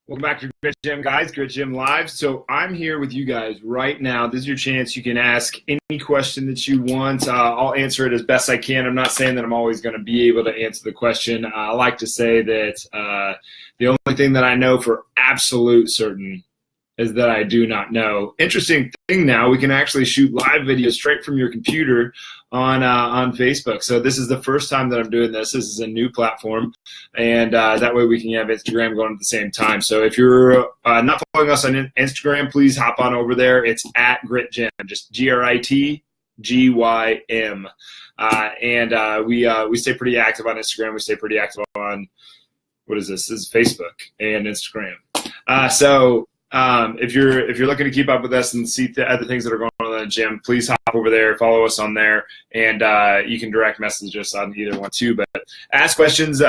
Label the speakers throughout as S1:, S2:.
S1: Welcome back to Grit Gym, guys. Grit Gym Live. So I'm here with you guys right now. This is your chance. You can ask any question that you want. I'll answer it as best I can. I'm not saying that I'm always going to be able to answer the question. I like to say that the only thing that I know for absolute certain is that I do not know. Interesting thing now, we can actually shoot live videos straight from your computer on Facebook. So this is the first time that I'm doing this. This is a new platform, and that way we can have Instagram going at the same time. So if you're not following us on Instagram, please hop on over there. It's at GritGym, just GritGym. And we stay pretty active on Instagram. We stay pretty active on, this is Facebook and Instagram. If you're looking to keep up with us and see the other things that are going on in the gym, please hop over there, follow us on there, and you can direct message us on either one too. But ask questions,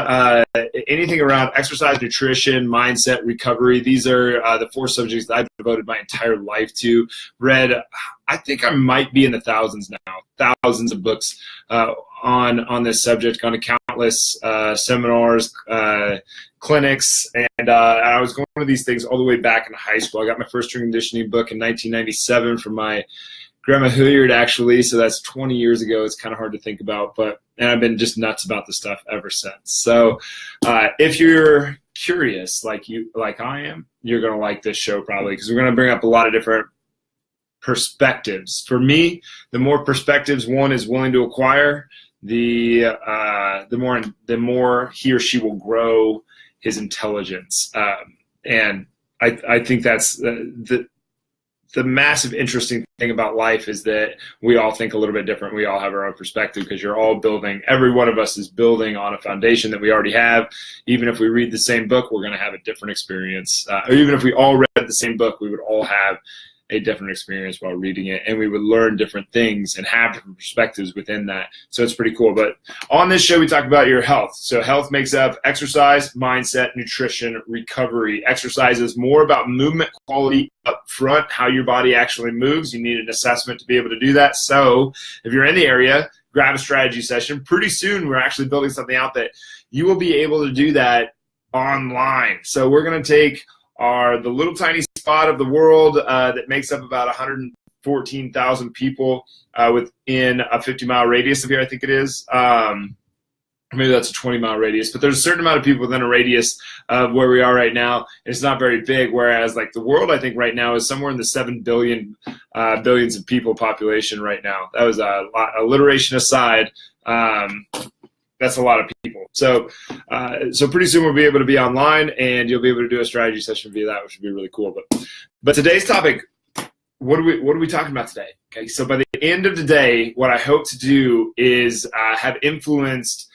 S1: anything around exercise, nutrition, mindset, recovery. These are the four subjects that I've devoted my entire life to. Read, I think I might be in the thousands now, thousands of books on this subject, gone to countless seminars, clinics, and I was going to these things all the way back in high school. I got my first strength conditioning book in 1997 from my grandma Hilliard, actually, so that's 20 years ago. It's kind of hard to think about, and I've been just nuts about the stuff ever since. So if you're curious like I am, you're going to like this show probably, because we're going to bring up a lot of different perspectives. For me, the more perspectives one is willing to acquire, the more he or she will grow his intelligence. And I think that's the massive interesting thing about life, is that we all think a little bit different. We all have our own perspective, because you're all building, every one of us is building on a foundation that we already have. Even if we read the same book, we're going to have a different experience. Or even if we all read the same book, we would all have a different experience while reading it, and we would learn different things and have different perspectives within that. So it's pretty cool. But on this show, we talk about your health. So health makes up exercise, mindset, nutrition, recovery. Exercise is more about movement quality up front, how your body actually moves. You need an assessment to be able to do that. So if you're in the area, grab a strategy session. Pretty soon, we're actually building something out that you will be able to do that online. So we're going to take the little tiny spot of the world that makes up about 114,000 people within a 50-mile radius of here, I think it is. Maybe that's a 20-mile radius, but there's a certain amount of people within a radius of where we are right now. It's not very big, whereas like the world, I think right now is somewhere in the 7 billion billions of people population right now. That was alliteration aside. That's a lot of people. So pretty soon we'll be able to be online, and you'll be able to do a strategy session via that, which would be really cool. But today's topic, what are we talking about today? Okay, so by the end of the day, what I hope to do is have influenced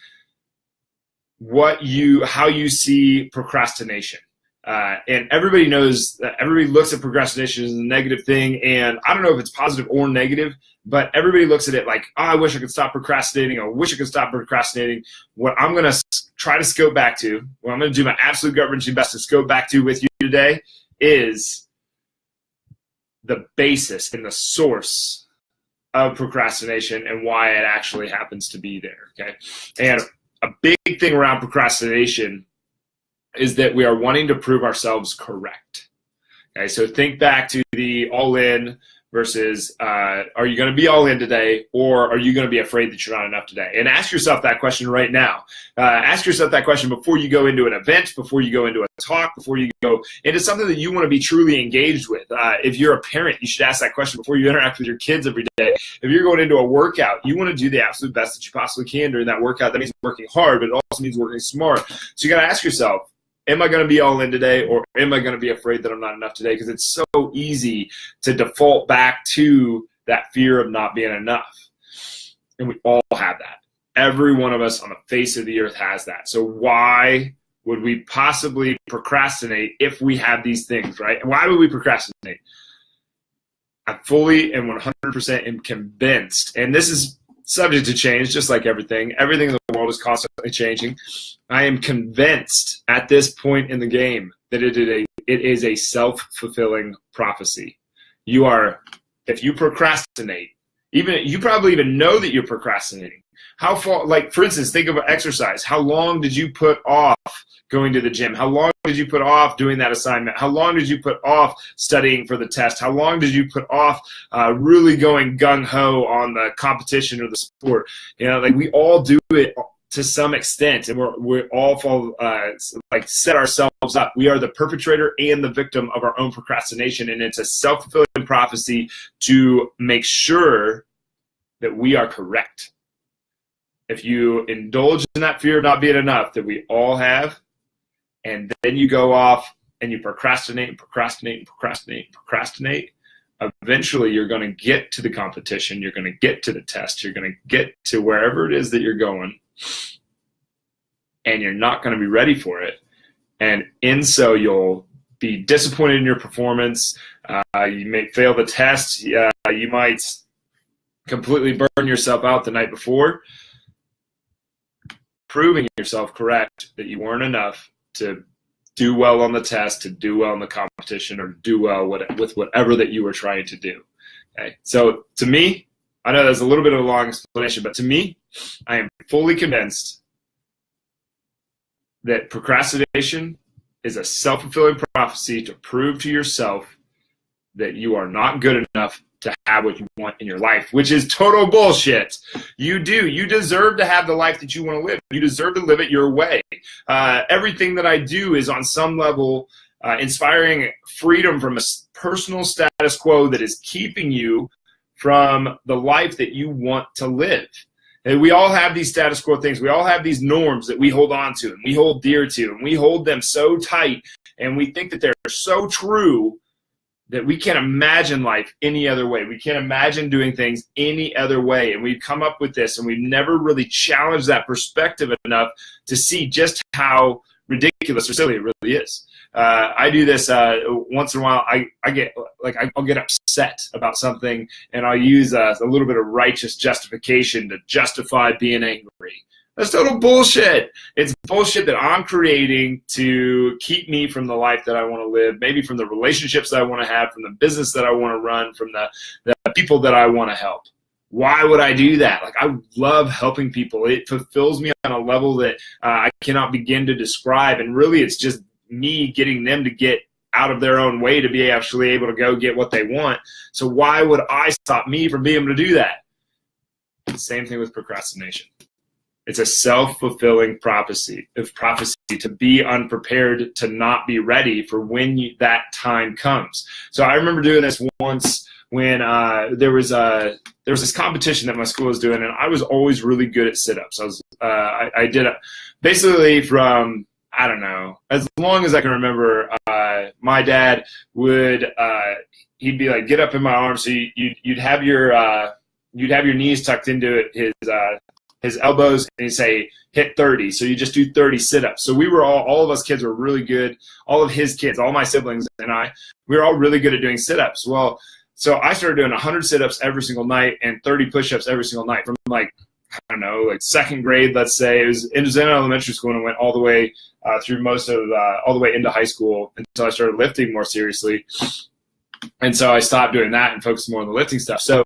S1: how you see procrastination. And everybody knows that everybody looks at procrastination as a negative thing, and I don't know if it's positive or negative, but everybody looks at it like, I wish I could stop procrastinating, or wish I could stop procrastinating. What I'm going to try to scope back to, what I'm going to do my absolute gut-wrenching best to scope back to with you today, is the basis and the source of procrastination and why it actually happens to be there. Okay, and a big thing around procrastination is that we are wanting to prove ourselves correct. Okay, so think back to the all-in versus are you going to be all in today, or are you going to be afraid that you're not enough today? And ask yourself that question right now. Ask yourself that question before you go into an event, before you go into a talk, before you go into something that you want to be truly engaged with. If you're a parent, you should ask that question before you interact with your kids every day. If you're going into a workout, you want to do the absolute best that you possibly can during that workout. That means working hard, but it also means working smart. So you got to ask yourself, am I going to be all in today, or am I going to be afraid that I'm not enough today? Because it's so easy to default back to that fear of not being enough. And we all have that. Every one of us on the face of the earth has that. So why would we possibly procrastinate if we have these things, right? And why would we procrastinate? I fully and 100% am convinced, and this is subject to change, just like everything. Everything in the world is constantly changing. I am convinced at this point in the game that it is a self-fulfilling prophecy. If you procrastinate, you probably even know that you're procrastinating, How far, like, for instance, think of exercise. How long did you put off going to the gym? How long did you put off doing that assignment? How long did you put off studying for the test? How long did you put off really going gung-ho on the competition or the sport? Like, we all do it to some extent, and we all fall set ourselves up. We are the perpetrator and the victim of our own procrastination, and it's a self-fulfilling prophecy to make sure that we are correct. If you indulge in that fear of not being enough that we all have, and then you go off and you procrastinate, eventually you're going to get to the competition, you're going to get to the test, you're going to get to wherever it is that you're going, and you're not going to be ready for it. And in so you'll be disappointed in your performance. You may fail the test. You might completely burn yourself out the night before, proving yourself correct that you weren't enough to do well on the test, to do well in the competition, or do well with whatever that you were trying to do. Okay. So to me, I know that's a little bit of a long explanation, but to me, I am fully convinced that procrastination is a self-fulfilling prophecy to prove to yourself that you are not good enough to have what you want in your life, which is total bullshit. You do. You deserve to have the life that you want to live. You deserve to live it your way. Everything that I do is on some level inspiring freedom from a personal status quo that is keeping you from the life that you want to live. And we all have these status quo things. We all have these norms that we hold on to and we hold dear to, and we hold them so tight, and we think that they're so true that we can't imagine life any other way. We can't imagine doing things any other way. And we've come up with this, and we've never really challenged that perspective enough to see just how ridiculous or silly it really is. I do this once in a while. I'll get upset about something, and I'll use a little bit of righteous justification to justify being angry. That's total bullshit. It's bullshit that I'm creating to keep me from the life that I want to live, maybe from the relationships that I want to have, from the business that I want to run, from the people that I want to help. Why would I do that? Like, I love helping people. It fulfills me on a level that I cannot begin to describe. And really, it's just me getting them to get out of their own way to be actually able to go get what they want. So why would I stop me from being able to do that? Same thing with procrastination. It's a self-fulfilling prophecy to be unprepared, to not be ready for when that time comes. So I remember doing this once when there was this competition that my school was doing, and I was always really good at sit-ups. I did it basically from, I don't know, as long as I can remember. My dad would he'd be like, get up in my arms. So you'd have your knees tucked into his elbows, and he'd say, hit 30. So you just do 30 sit-ups. So we were all of us kids were really good. All of his kids, all my siblings and we were all really good at doing sit-ups. Well, so I started doing 100 sit-ups every single night and 30 push-ups every single night from second grade, let's say. It was in elementary school, and I went all the way through all the way into high school until I started lifting more seriously. And so I stopped doing that and focused more on the lifting stuff. So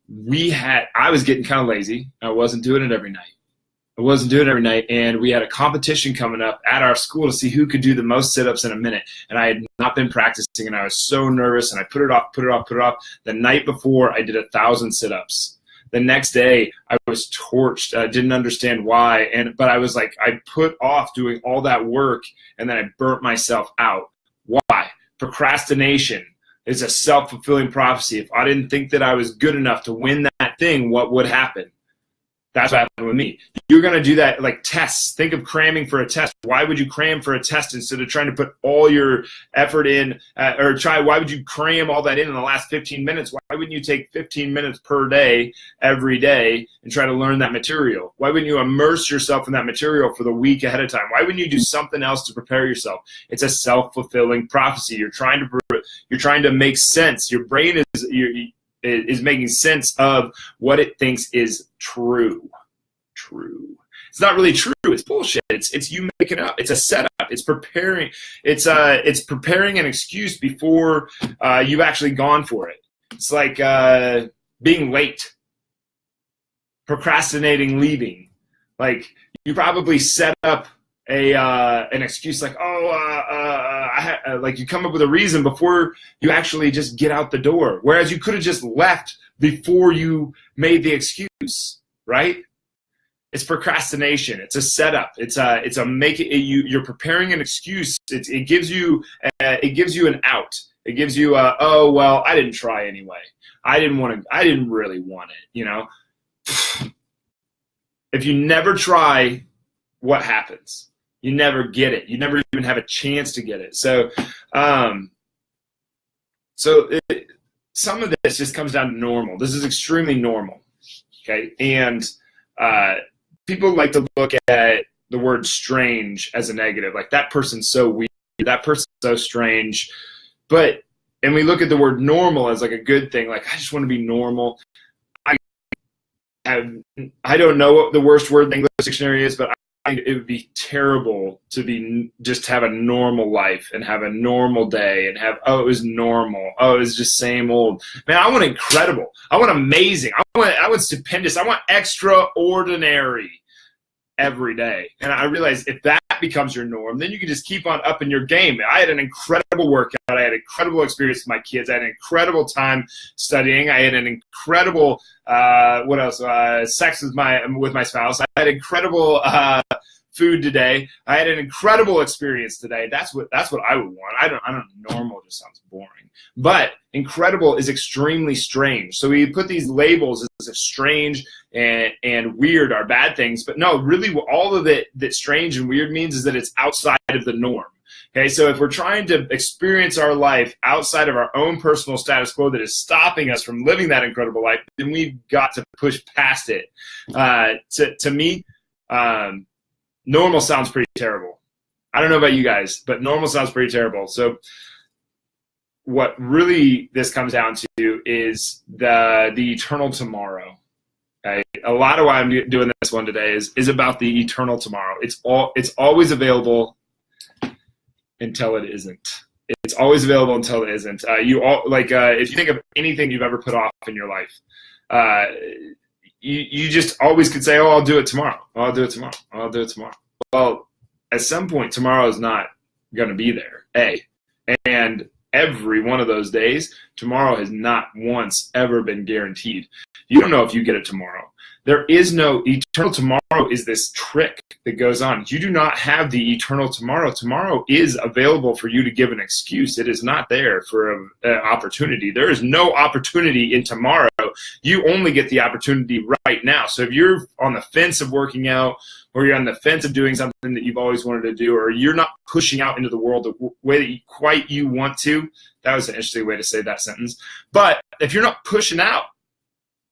S1: I was getting kind of lazy. I wasn't doing it every night. And we had a competition coming up at our school to see who could do the most sit-ups in a minute. And I had not been practicing, and I was so nervous, and I put it off. The night before, I did 1,000 sit-ups. The next day, I was torched. I didn't understand why, but I was like, I put off doing all that work, and then I burnt myself out. Why? Procrastination is a self-fulfilling prophecy. If I didn't think that I was good enough to win that thing, what would happen? That's what happened with me. You're going to do that, like tests. Think of cramming for a test. Why would you cram for a test instead of trying to put all your effort in, why would you cram all that in the last 15 minutes? Why wouldn't you take 15 minutes per day, every day, and try to learn that material? Why wouldn't you immerse yourself in that material for the week ahead of time? Why wouldn't you do something else to prepare yourself? It's a self-fulfilling prophecy. You're trying to make sense. Your brain is making sense of what it thinks is true. It's not really true. It's bullshit. It's you making it up. It's a setup. It's preparing. It's preparing an excuse before you've actually gone for it. It's like being late. procrastinating leaving. Like you probably set up an excuse like, like you come up with a reason before you actually just get out the door. Whereas you could have just left before you made the excuse, right? It's procrastination. It's a setup. It's a make it. You're preparing an excuse. It gives you an out. It gives you oh well, I didn't try anyway. I didn't really want it. You know, if you never try, what happens? You never get it. You never even have a chance to get it. So, some of this just comes down to normal. This is extremely normal. Okay, and people like to look at the word strange as a negative. Like, that person's so weird. That person's so strange. And we look at the word normal as like a good thing. Like, I just want to be normal. I don't know what the worst word in the English dictionary is, but it would be terrible to just have a normal life and have a normal day and have, it was normal. Oh, it was just same old. Man, I want incredible. I want amazing. I want stupendous. I want extraordinary every day. And I realize if that becomes your norm, then you can just keep on upping your game. I had an incredible workout. I had an incredible experience with my kids. I had an incredible time studying. I had an incredible sex with my spouse. I had incredible food today. I had an incredible experience today. That's what I would want. I don't normal just sounds boring. But incredible is extremely strange. So we put these labels as strange and weird are bad things, but no, really all of it that strange and weird means is that it's outside of the norm. Okay, so if we're trying to experience our life outside of our own personal status quo that is stopping us from living that incredible life, then we've got to push past it. To me, normal sounds pretty terrible. I don't know about you guys, but normal sounds pretty terrible. So what really this comes down to is the eternal tomorrow. Okay? A lot of why I'm doing this one today is about the eternal tomorrow. It's always available until it isn't. It's always available until it isn't. If you think of anything you've ever put off in your life, you just always could say, "Oh, I'll do it tomorrow. Oh, I'll do it tomorrow. Oh, I'll do it tomorrow." Well, at some point, tomorrow is not going to be there. And every one of those days, tomorrow has not once ever been guaranteed. You don't know if you get it tomorrow. There is no eternal tomorrow. Is this trick that goes on? You do not have the eternal tomorrow. Tomorrow is available for you to give an excuse. It is not there for an opportunity. There is no opportunity in tomorrow. You only get the opportunity right now. So if you're on the fence of working out, or you're on the fence of doing something that you've always wanted to do, or you're not pushing out into the world the way that you want to, that was an interesting way to say that sentence. But if you're not pushing out,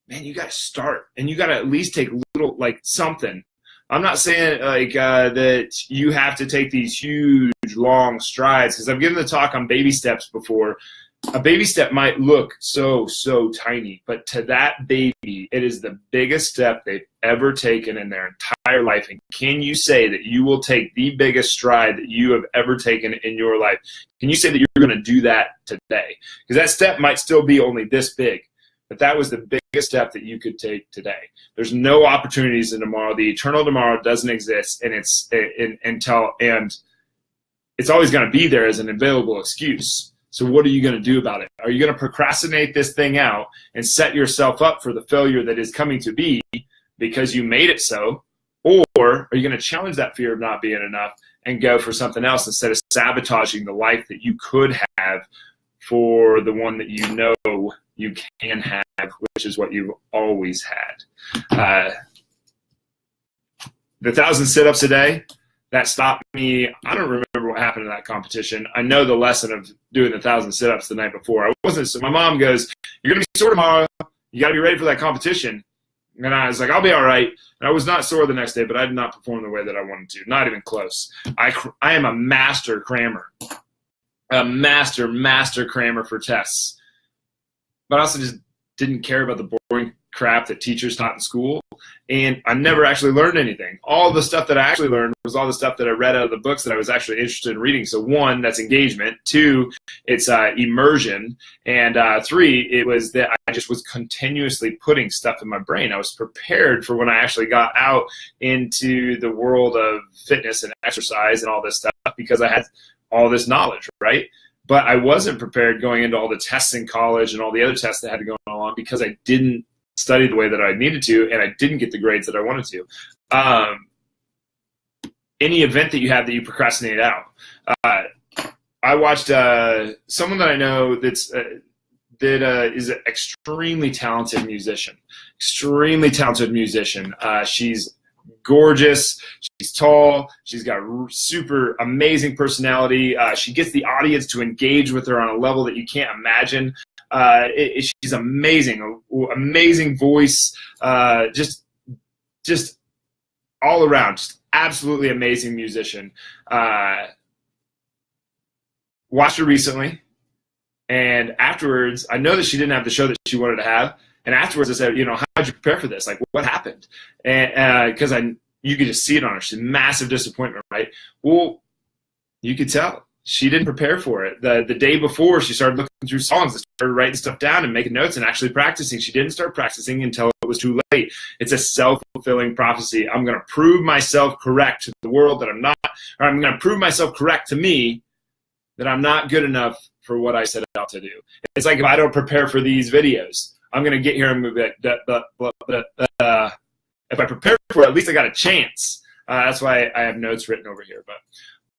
S1: man, you got to start, and you got to at least take little, like something. I'm not saying that you have to take these huge, long strides, because I've given the talk on baby steps before. A baby step might look so tiny, but to that baby, it is the biggest step they've ever taken in their entire life. And can you say that you will take the biggest stride that you have ever taken in your life? Can you say that you're going to do that today? Because that step might still be only this big, but that was the biggest step that you could take today. There's no opportunities in tomorrow. The eternal tomorrow doesn't exist, and it's always going to be there as an available excuse. So what are you going to do about it? Are you going to procrastinate this thing out and set yourself up for the failure that is coming to be because you made it so? Or are you going to challenge that fear of not being enough and go for something else instead of sabotaging the life that you could have for the one that you know you can have, which is what you've always had? The 1,000 sit-ups a day, that stopped me. I don't remember what happened in that competition. I know the lesson of doing the 1,000 sit-ups the night before. So my mom goes, "You're going to be sore tomorrow. You got to be ready for that competition." And I was like, "I'll be all right." And I was not sore the next day, but I did not perform the way that I wanted to. Not even close. I am a master crammer. A master crammer for tests. But I also just didn't care about the boring crap that teachers taught in school, and I never actually learned anything. All the stuff that I actually learned was all the stuff that I read out of the books that I was actually interested in reading. So 1, that's engagement. 2, it's immersion. And 3, it was that I just was continuously putting stuff in my brain. I was prepared for when I actually got out into the world of fitness and exercise and all this stuff, because I had all this knowledge, right? But I wasn't prepared going into all the tests in college and all the other tests that had to go along, because I didn't study the way that I needed to, and I didn't get the grades that I wanted to. Any event that you have that you procrastinate out. I watched someone that I know is an extremely talented musician. She's gorgeous. She's tall. She's got super amazing personality. She gets the audience to engage with her on a level that you can't imagine. She's amazing, amazing voice, just all around, just absolutely amazing musician. Watched her recently, and afterwards, I know that she didn't have the show that she wanted to have. And afterwards, I said, how'd you prepare for this? Like, what happened? And because you could just see it on her. She's a massive disappointment, right? Well, you could tell. She didn't prepare for it. The day before, she started looking through songs and started writing stuff down and making notes and actually practicing. She didn't start practicing until it was too late. It's a self-fulfilling prophecy. I'm going to prove myself correct to the world that I'm not, or I'm going to prove myself correct to me that I'm not good enough for what I set out to do. It's like if I don't prepare for these videos, I'm going to get here and move it. If I prepare for it, at least I got a chance. That's why I have notes written over here. But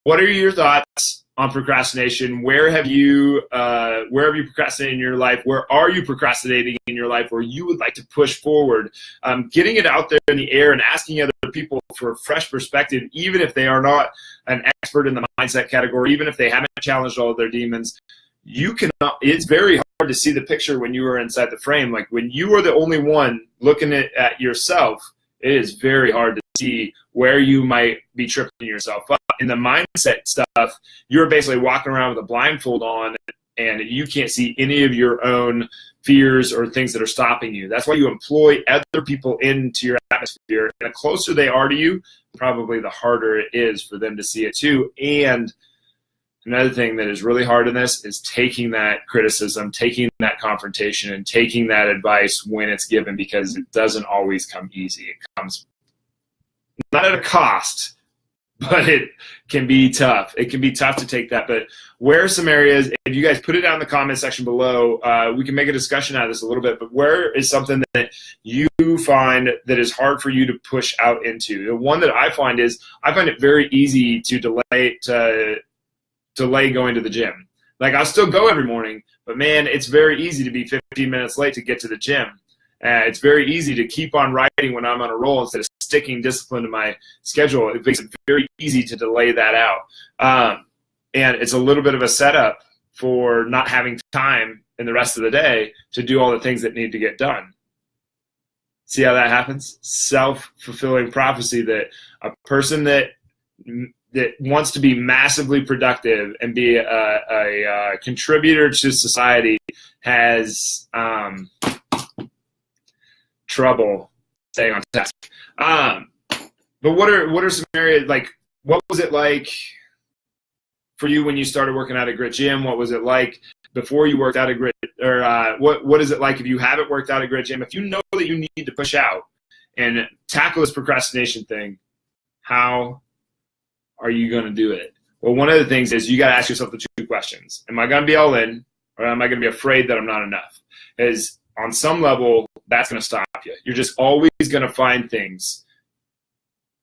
S1: what are your thoughts on procrastination? Where have you procrastinated in your life? Where are you procrastinating in your life where you would like to push forward? Getting it out there in the air and asking other people for a fresh perspective, even if they are not an expert in the mindset category, even if they haven't challenged all of their demons. It's very hard to see the picture when you are inside the frame. Like when you are the only one looking at yourself, it is very hard to see where you might be tripping yourself up. In the mindset stuff, you're basically walking around with a blindfold on and you can't see any of your own fears or things that are stopping you. That's why you employ other people into your atmosphere. And the closer they are to you, probably the harder it is for them to see it too. And another thing that is really hard in this is taking that criticism, taking that confrontation, and taking that advice when it's given, because it doesn't always come easy. It comes not at a cost, but it can be tough. It can be tough to take that. But where are some areas, if you guys put it down in the comment section below, we can make a discussion out of this a little bit, but where is something that you find that is hard for you to push out into? The one that I find is, I find it very easy to delay going to the gym. Like I'll still go every morning, but man, it's very easy to be 15 minutes late to get to the gym. It's very easy to keep on writing when I'm on a roll instead of sticking discipline to my schedule. It makes it very easy to delay that out. And it's a little bit of a setup for not having time in the rest of the day to do all the things that need to get done. See how that happens? Self-fulfilling prophecy, that a person that wants to be massively productive and be a contributor to society has trouble staying on task. But what are some areas, like what was it like for you when you started working out at Grit Gym? What was it like before you worked out at Grit, or what is it like if you haven't worked out at Grit Gym? If you know that you need to push out and tackle this procrastination thing, how are you going to do it? Well, one of the things is you got to ask yourself the two questions. Am I going to be all in, or am I going to be afraid that I'm not enough? Is on some level, that's going to stop you. You're just always going to find things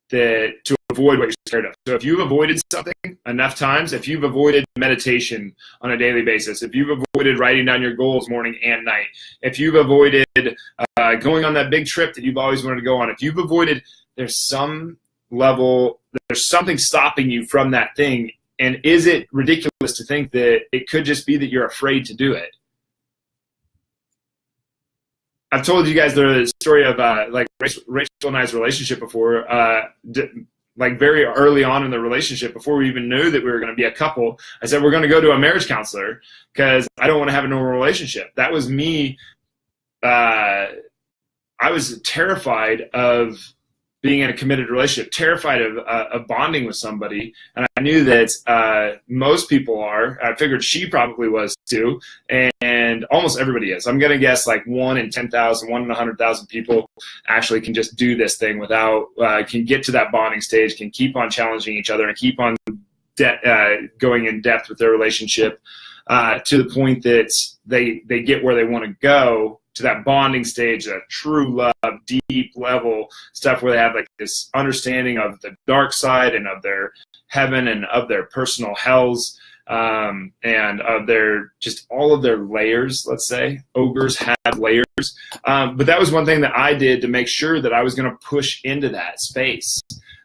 S1: to avoid what you're scared of. So if you've avoided something enough times, if you've avoided meditation on a daily basis, if you've avoided writing down your goals morning and night, if you've avoided going on that big trip that you've always wanted to go on, if you've avoided, there's some level, there's something stopping you from that thing. And is it ridiculous to think that it could just be that you're afraid to do it? I've told you guys the story of like Rachel and I's relationship before, like very early on in the relationship, before we even knew that we were going to be a couple. I said, we're going to go to a marriage counselor because I don't want to have a normal relationship. That was me I was terrified of being in a committed relationship, terrified of bonding with somebody. And I knew that most people are. I figured she probably was too. And almost everybody is. I'm going to guess like 1 in 10,000, 1 in 100,000 people actually can just do this thing without, can get to that bonding stage, can keep on challenging each other and keep on going in depth with their relationship to the point that they get where they want to go, to that bonding stage, that true love, deep level stuff where they have like this understanding of the dark side and of their heaven and of their personal hells, and of their, just all of their layers. Let's say ogres have layers. But that was one thing that I did to make sure that I was going to push into that space.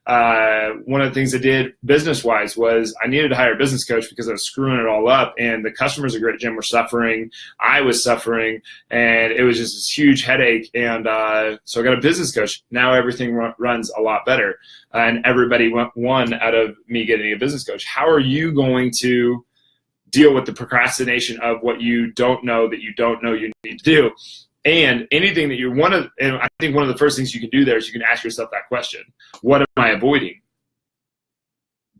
S1: One of the things I did business-wise was I needed to hire a business coach because I was screwing it all up, and the customers at Grit Gym were suffering. I was suffering, and it was just this huge headache. And so I got a business coach. Now everything runs a lot better, and everybody won out of me getting a business coach. How are you going to deal with the procrastination of what you don't know that you don't know you need to do? And anything that and I think one of the first things you can do there is you can ask yourself that question: what am I avoiding?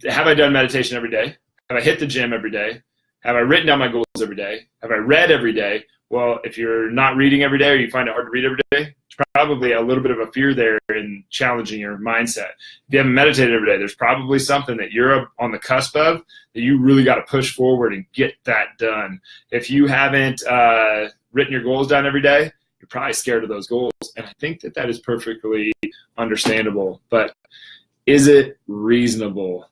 S1: Have I done meditation every day? Have I hit the gym every day? Have I written down my goals every day? Have I read every day? Well, if you're not reading every day or you find it hard to read every day, it's probably a little bit of a fear there in challenging your mindset. If you haven't meditated every day, there's probably something that you're on the cusp of that you really got to push forward and get that done. If you haven't written your goals down every day, you're probably scared of those goals. And I think that is perfectly understandable. But is it reasonable?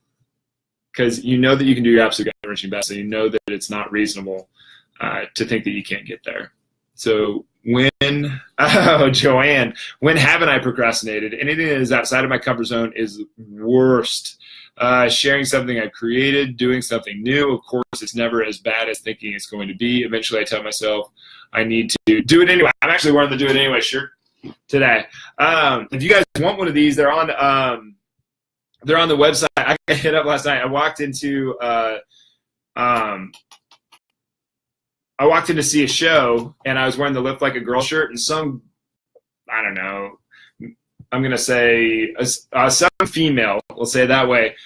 S1: Because you know that you can do your absolute gut-wrenching best, so you know that it's not reasonable to think that you can't get there. So Joanne, when haven't I procrastinated? Anything that is outside of my comfort zone is worst. Sharing something I've created, doing something new. Of course, it's never as bad as thinking it's going to be. Eventually, I tell myself I need to do it anyway. I'm actually wearing the Do It Anyway shirt today. If you guys want one of these, they're on the website. I got hit up last night. I walked in to see a show, and I was wearing the Lift Like a Girl shirt, and I don't know, I'm going to say some female, we'll say it that way,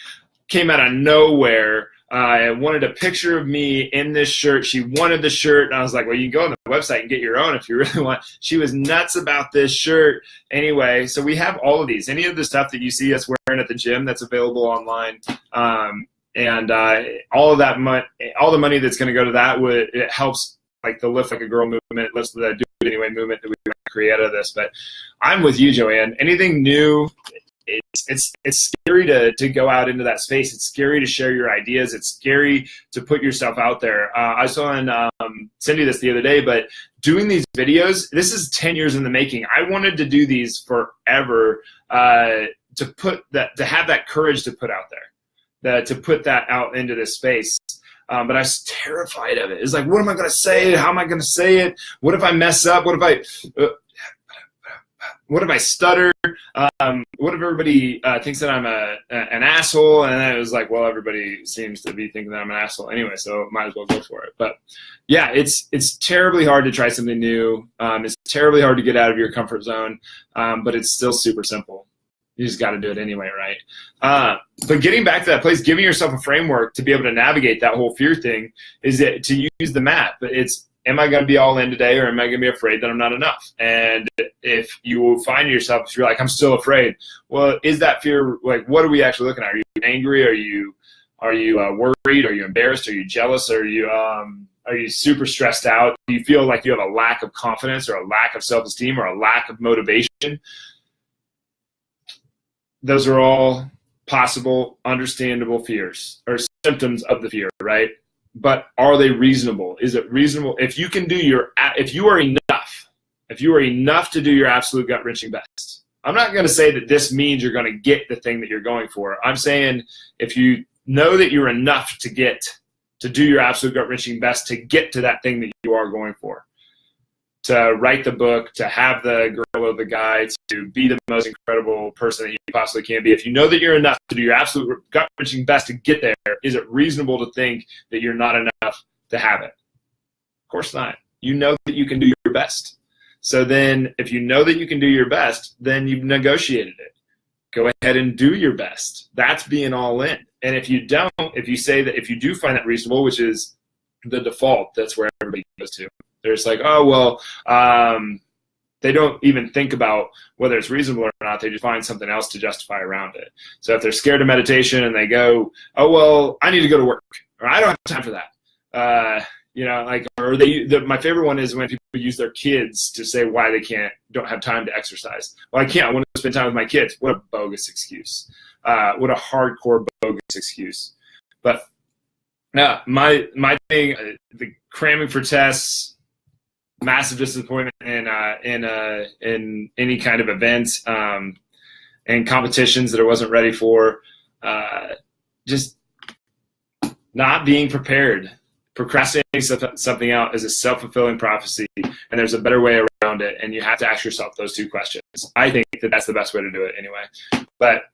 S1: came out of nowhere and wanted a picture of me in this shirt. She wanted the shirt, and I was like, well, you can go on the website and get your own if you really want. She was nuts about this shirt. Anyway, so we have all of these. Any of the stuff that you see us wearing at the gym that's available online, and all of that all the money that's going to go to that, it helps like the Lift Like a Girl movement, lifts the Do It Anyway movement that we want to create out of this. But I'm with you, Joanne. Anything new, it's scary to go out into that space. It's scary to share your ideas. It's scary to put yourself out there. I was telling Cindy this the other day, but doing these videos, this is 10 years in the making. I wanted to do these forever, to have that courage to put out there, to put that out into this space. But I was terrified of it. It's like, what am I going to say? How am I going to say it? What if I mess up? What if I stutter? What if everybody thinks that I'm an asshole? And then it was like, well, everybody seems to be thinking that I'm an asshole anyway, so might as well go for it. But yeah, it's terribly hard to try something new. It's terribly hard to get out of your comfort zone, but it's still super simple. You just got to do it anyway, right? But getting back to that place, giving yourself a framework to be able to navigate that whole fear thing is to use the map. It's, am I going to be all in today, or am I going to be afraid that I'm not enough? And if you find yourself, if you're like, I'm still afraid, well, is that fear, like, what are we actually looking at? Are you angry? Are you worried? Are you embarrassed? Are you jealous? Are you super stressed out? Do you feel like you have a lack of confidence or a lack of self-esteem or a lack of motivation? Those are all possible, understandable fears or symptoms of the fear, right? But are they reasonable? Is it reasonable? If you are enough to do your absolute gut-wrenching best. I'm not going to say that this means you're going to get the thing that you're going for. I'm saying if you know that you're enough to do your absolute gut-wrenching best to get to that thing that you are going for. To write the book, to have the girl or the guy, to be the most incredible person that you possibly can be. If you know that you're enough to do your absolute gut-wrenching best to get there, is it reasonable to think that you're not enough to have it? Of course not. You know that you can do your best. So then if you know that you can do your best, then you've negotiated it. Go ahead and do your best. That's being all in. And if you don't, if you say that, if you do find that reasonable, which is the default, that's where everybody goes to. They're just like, oh, well, they don't even think about whether it's reasonable or not. They just find something else to justify around it. So if they're scared of meditation and they go, oh, well, I need to go to work, or I don't have time for that. My favorite one is when people use their kids to say why they don't have time to exercise. Well, I can't. I want to spend time with my kids. What a bogus excuse. What a hardcore bogus excuse. But my thing, the cramming for tests, massive disappointment in any kind of events and competitions that I wasn't ready for, just not being prepared. Procrastinating something out is a self-fulfilling prophecy, and there's a better way around it, and you have to ask yourself those two questions. I think that that's the best way to do it anyway. But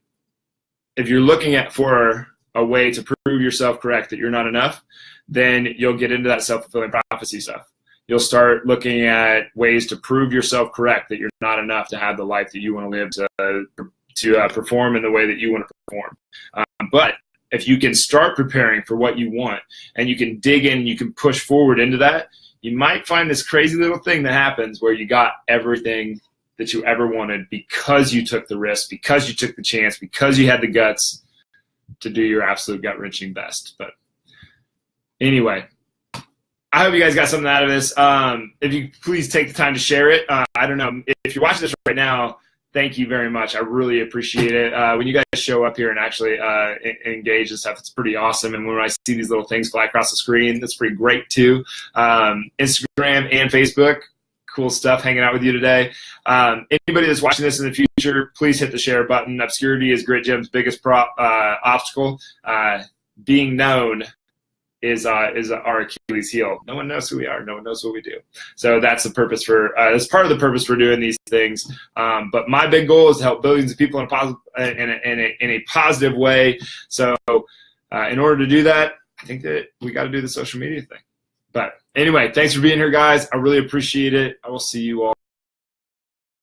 S1: if you're looking for a way to prove yourself correct that you're not enough, then you'll get into that self-fulfilling prophecy stuff. You'll start looking at ways to prove yourself correct that you're not enough to have the life that you want to live, to perform in the way that you want to perform. But if you can start preparing for what you want and you can dig in, you can push forward into that, you might find this crazy little thing that happens where you got everything that you ever wanted because you took the risk, because you took the chance, because you had the guts to do your absolute gut-wrenching best. But anyway, I hope you guys got something out of this. If you please take the time to share it. I don't know. If you're watching this right now, thank you very much. I really appreciate it. When you guys show up here and actually engage and stuff, it's pretty awesome. And when I see these little things fly across the screen, that's pretty great too. Instagram and Facebook, cool stuff hanging out with you today. Anybody that's watching this in the future, please hit the share button. Obscurity is Grit Jim's biggest obstacle. Being known is our Achilles heel. No one knows who we are. No one knows what we do. So that's the purpose that's part of the purpose for doing these things. But my big goal is to help billions of people in a positive way. So in order to do that, I think that we got to do the social media thing. But anyway, thanks for being here, guys. I really appreciate it. I will see you all